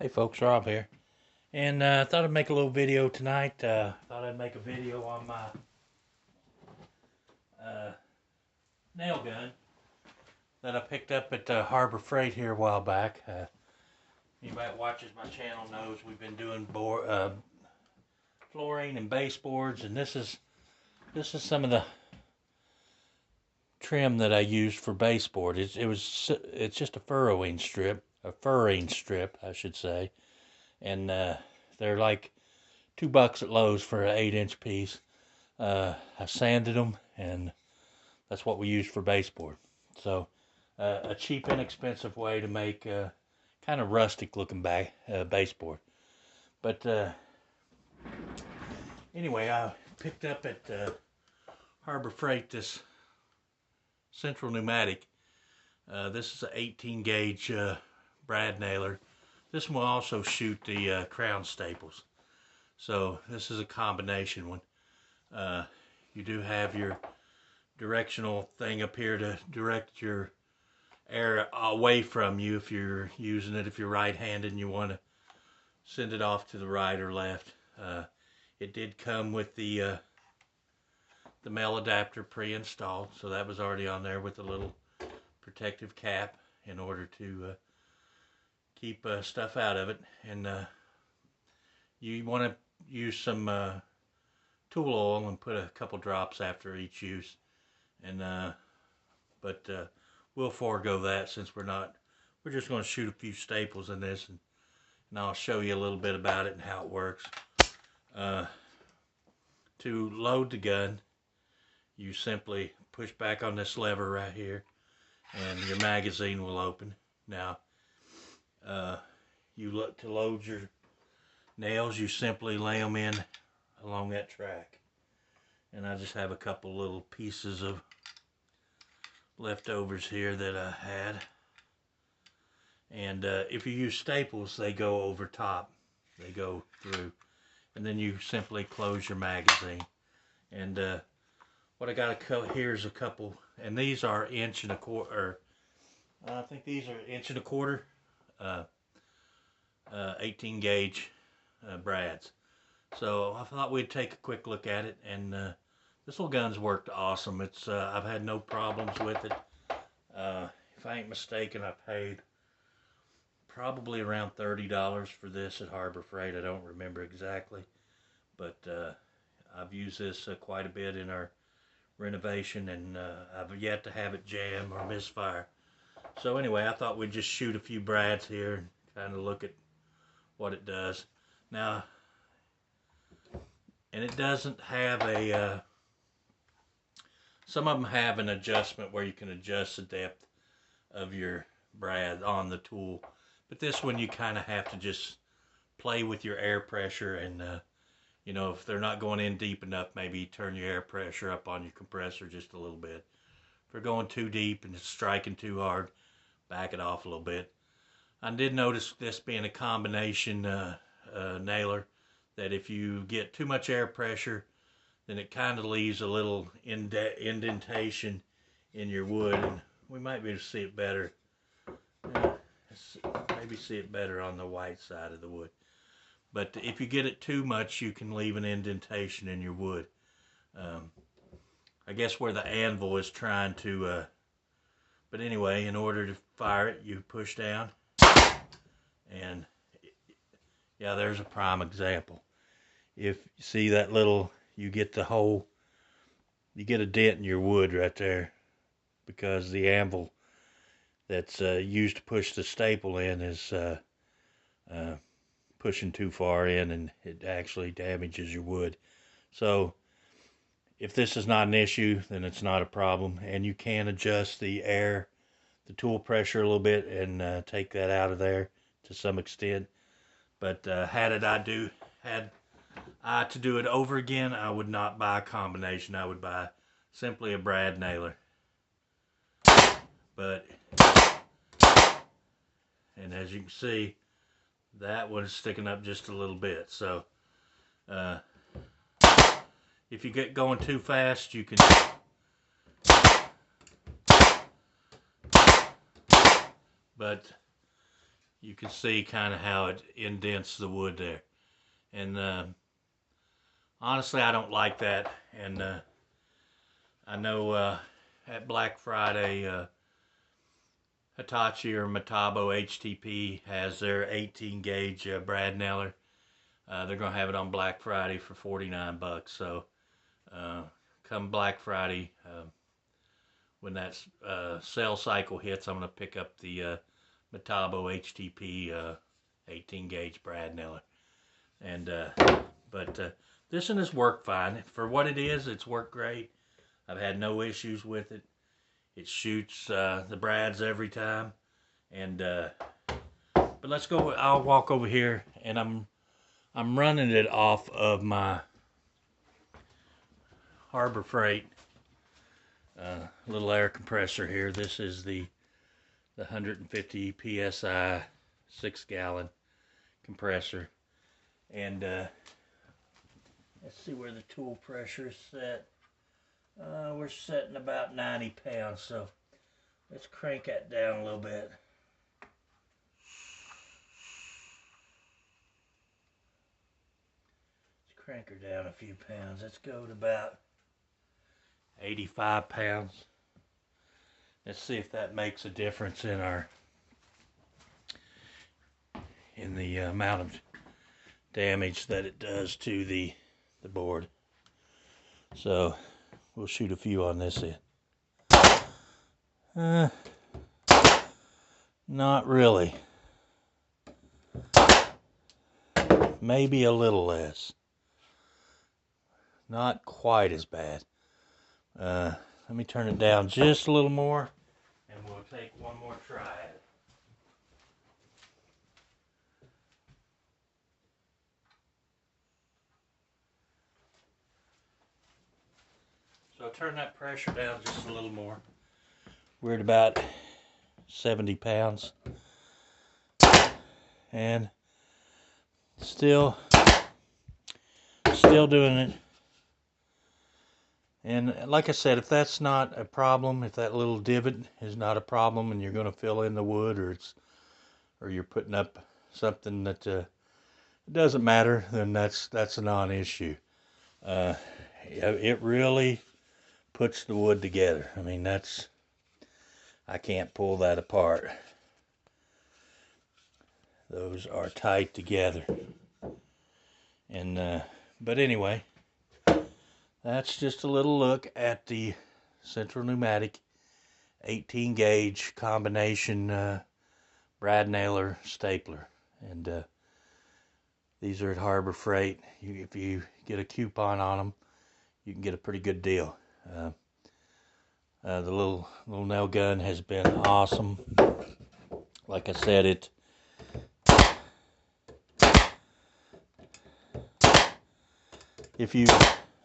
Hey folks, Rob here, and I thought I'd make a little video tonight. Thought I'd make a video on my uh, nail gun that I picked up at Harbor Freight here a while back. Anybody that watches my channel knows we've been doing flooring and baseboards, and this is some of the trim that I used for baseboard. It's just a furrowing strip, I should say, and they're like $2 at Lowe's for an 8-inch piece. I sanded them, and that's what we use for baseboard. So a cheap, inexpensive way to make kind of rustic looking baseboard. But anyway, I picked up at Harbor Freight this Central Pneumatic. This is an 18 gauge brad nailer. This one will also shoot the crown staples. So this is a combination one. You do have your directional thing up here to direct your air away from you if you're using it. If you're right-handed and you want to send it off to the right or left. It did come with the male adapter pre-installed, so that was already on there with a little protective cap in order to keep stuff out of it. And you want to use some tool oil and put a couple drops after each use. And but we'll forego that since we're just going to shoot a few staples in this, and I'll show you a little bit about it and how it works. To load the gun, you simply push back on this lever right here, and your magazine will open. Now, to load your nails, you simply lay them in along that track. And I just have a couple little pieces of leftovers here that I had. And if you use staples, they go over top. They go through. And then you simply close your magazine. And what I got here is a couple, and these are 1.25 I think these are 1.25 18 gauge brads. So I thought we'd take a quick look at it, and this little gun's worked awesome. It's I've had no problems with it. If I ain't mistaken, I paid probably around $30 for this at Harbor Freight. I don't remember exactly, but I've used this quite a bit in our renovation, and I've yet to have it jam or misfire. So anyway, I thought we'd just shoot a few brads here and kind of look at what it does. Now, and it doesn't have a, some of them have an adjustment where you can adjust the depth of your brad on the tool. But this one you kind of have to just play with your air pressure, and you know, if they're not going in deep enough, maybe turn your air pressure up on your compressor just a little bit. If they're going too deep and it's striking too hard, back it off a little bit. I did notice this being a combination nailer, that if you get too much air pressure, then it kind of leaves a little indentation in your wood, and we might be able to see it better. Maybe see it better on the white side of the wood. But if you get it too much, you can leave an indentation in your wood. I guess where the anvil is trying to, but anyway, in order to fire it, you push down, and yeah, there's a prime example. If you see that little, you get the hole, you get a dent in your wood right there, because the anvil that's used to push the staple in is pushing too far in, and it actually damages your wood. So if this is not an issue, then it's not a problem, and you can adjust the tool pressure a little bit and take that out of there to some extent. But had I to do it over again, I would not buy a combination. I would buy simply a brad nailer. But, and as you can see, that one is sticking up just a little bit. So if you get going too fast, you can but you can see kind of how it indents the wood there. And honestly, I don't like that. And I know at Black Friday, Hitachi or Metabo HTP has their 18 gauge brad nailer. They're going to have it on Black Friday for 49 bucks. So come Black Friday, when that sale cycle hits, I'm going to pick up the Metabo HTP 18 gauge brad nailer. And but this one has worked fine. For what it is, it's worked great. I've had no issues with it. It shoots the brads every time. And but let's go. I'll walk over here, and I'm running it off of my Harbor Freight little air compressor here. This is the 150 psi 6-gallon compressor. And let's see where the tool pressure is set. We're setting about 90 pounds, so let's crank that down a little bit. Let's crank her down a few pounds. Let's go to about 85 pounds. Let's see if that makes a difference in the amount of damage that it does to the board. So we'll shoot a few on this end. Not really. Maybe a little less. Not quite as bad. Let me turn it down just a little more, and we'll take one more try at it. So I'll turn that pressure down just a little more. We're at about 70 pounds. And still doing it. And like I said, if that's not a problem, if that little divot is not a problem and you're going to fill in the wood, or you're putting up something that it doesn't matter, then that's a non-issue. It really puts the wood together. I mean, I can't pull that apart. Those are tight together. And but anyway, that's just a little look at the Central Pneumatic 18 gauge combination brad nailer stapler. And these are at Harbor Freight. If you get a coupon on them, you can get a pretty good deal. The little nail gun has been awesome. Like I said,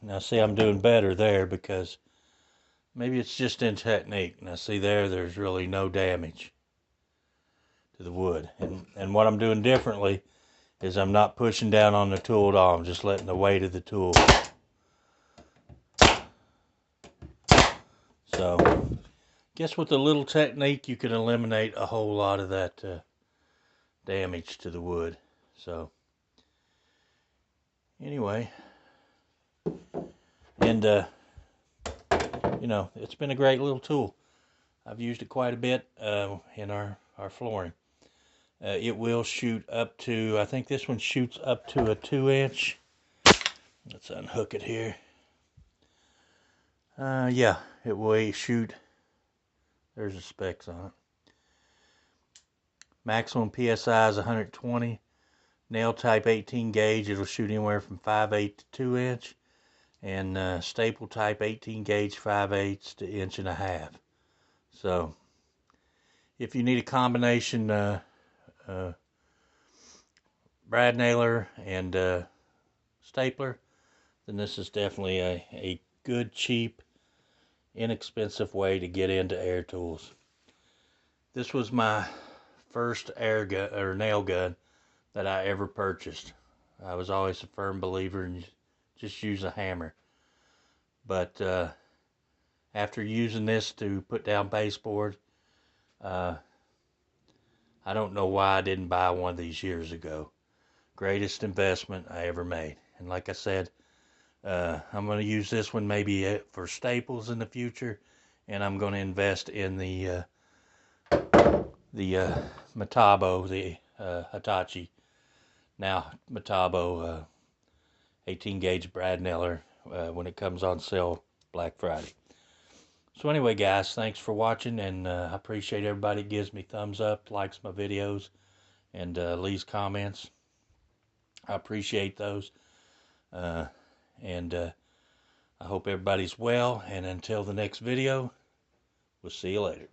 now see, I'm doing better there because maybe it's just in technique. Now see there's really no damage to the wood. And what I'm doing differently is I'm not pushing down on the tool at all. I'm just letting the weight of the tool. So, guess with a little technique you can eliminate a whole lot of that damage to the wood. So, anyway, and you know, it's been a great little tool. I've used it quite a bit in our flooring. It will shoot up to, I think this one shoots up to a 2-inch. Let's unhook it here. Yeah, it will shoot. There's the specs on it. Maximum PSI is 120. Nail type 18 gauge, it'll shoot anywhere from 5/8 to 2-inch. And staple type 18 gauge 5/8 to 1.5 inch. So, if you need a combination brad nailer and stapler, then this is definitely a good, cheap, inexpensive way to get into air tools. This was my first air gun or nail gun that I ever purchased. I was always a firm believer in just use a hammer. But after using this to put down baseboard, I I don't know why I didn't buy one of these years ago. Greatest investment I ever made. And like I said, I'm going to use this one maybe for staples in the future, and I'm going to invest in the Metabo, the Hitachi, now Metabo 18 gauge Brad Neller when it comes on sale Black Friday. So anyway, guys, thanks for watching, and I appreciate everybody that gives me thumbs up, likes my videos, and leaves comments. I appreciate those, and I hope everybody's well, and until the next video, we'll see you later.